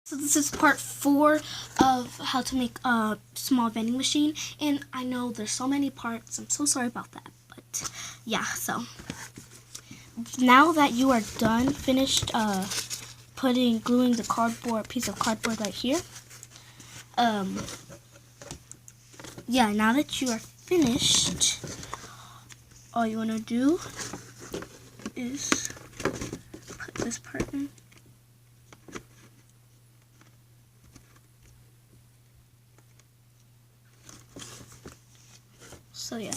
So this is part 4 of how to make a small vending machine, and I know there's so many parts. I'm so sorry about that, but yeah. So now that you are done, finished gluing the piece of cardboard right here. Yeah. Now that you are finished, all you want to do is put this part in. So yeah.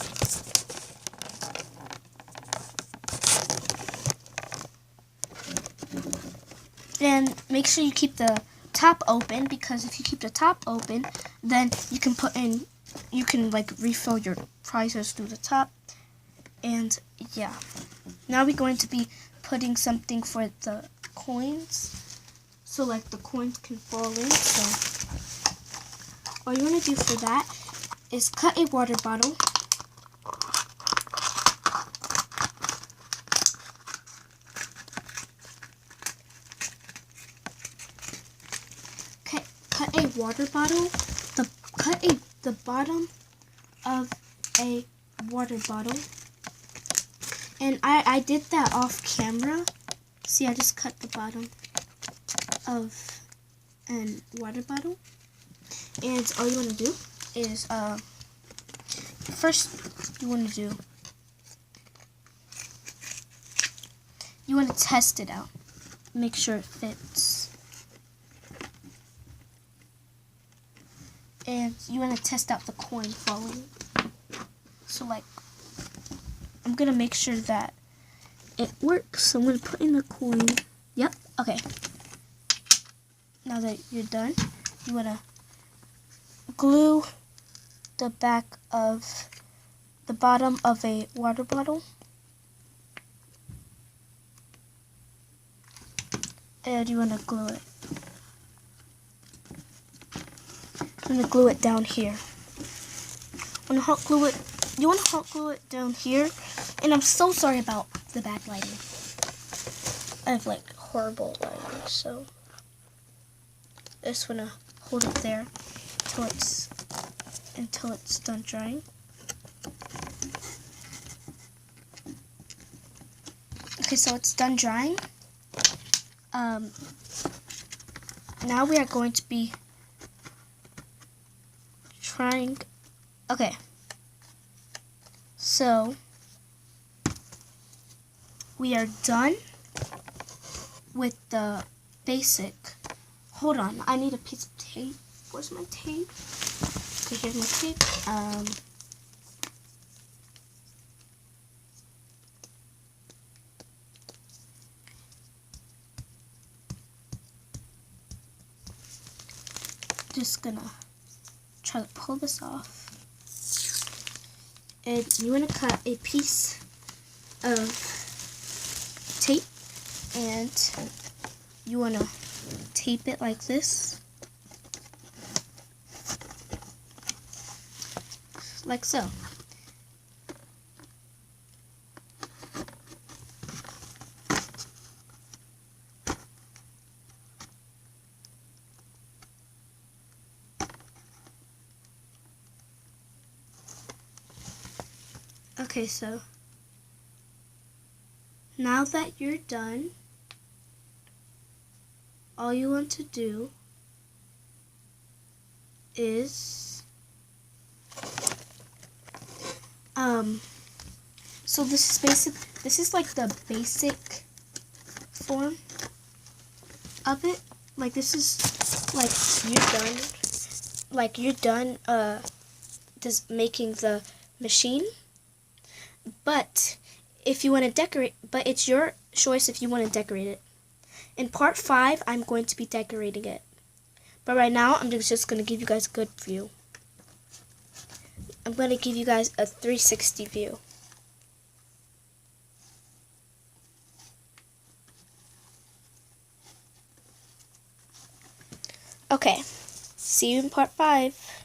And make sure you keep the top open, because if you keep the top open, then you can like refill your prizes through the top. And yeah. Now we're going to be putting something for the coins, so like the coins can fall in. So all you want to do for that is cut a water bottle. Cut a water bottle. The bottom of a water bottle. And I did that off camera. See, I just cut the bottom of a water bottle. And all you want to do is first you want to test it out. Make sure it fits. And you want to test out the coin falling. So like, I'm going to make sure that it works. So I'm going to put in the coin. Yep, okay. Now that you're done, you want to glue the bottom of a water bottle. And you want to glue it. I'm going to glue it down here. You want to hot glue it down here. And I'm so sorry about the bad lighting. I have like horrible lighting, so I just want to hold it there until it's done drying. Okay, so it's done drying. Now we are going to be trying. Okay, so we are done with the basic. Hold on, I need a piece of tape. Where's my tape? Okay, here's my tape. Just gonna try to pull this off. And you want to cut a piece of tape, and you want to tape it like this, like so. Okay, so now that you're done, all you want to do is so this is like the basic form of it. Like, this is like you're done just making the machine. But if you want to decorate, but it's your choice if you want to decorate it. In part 5, I'm going to be decorating it. But right now, I'm just going to give you guys a good view. I'm going to give you guys a 360 view. Okay, see you in part 5.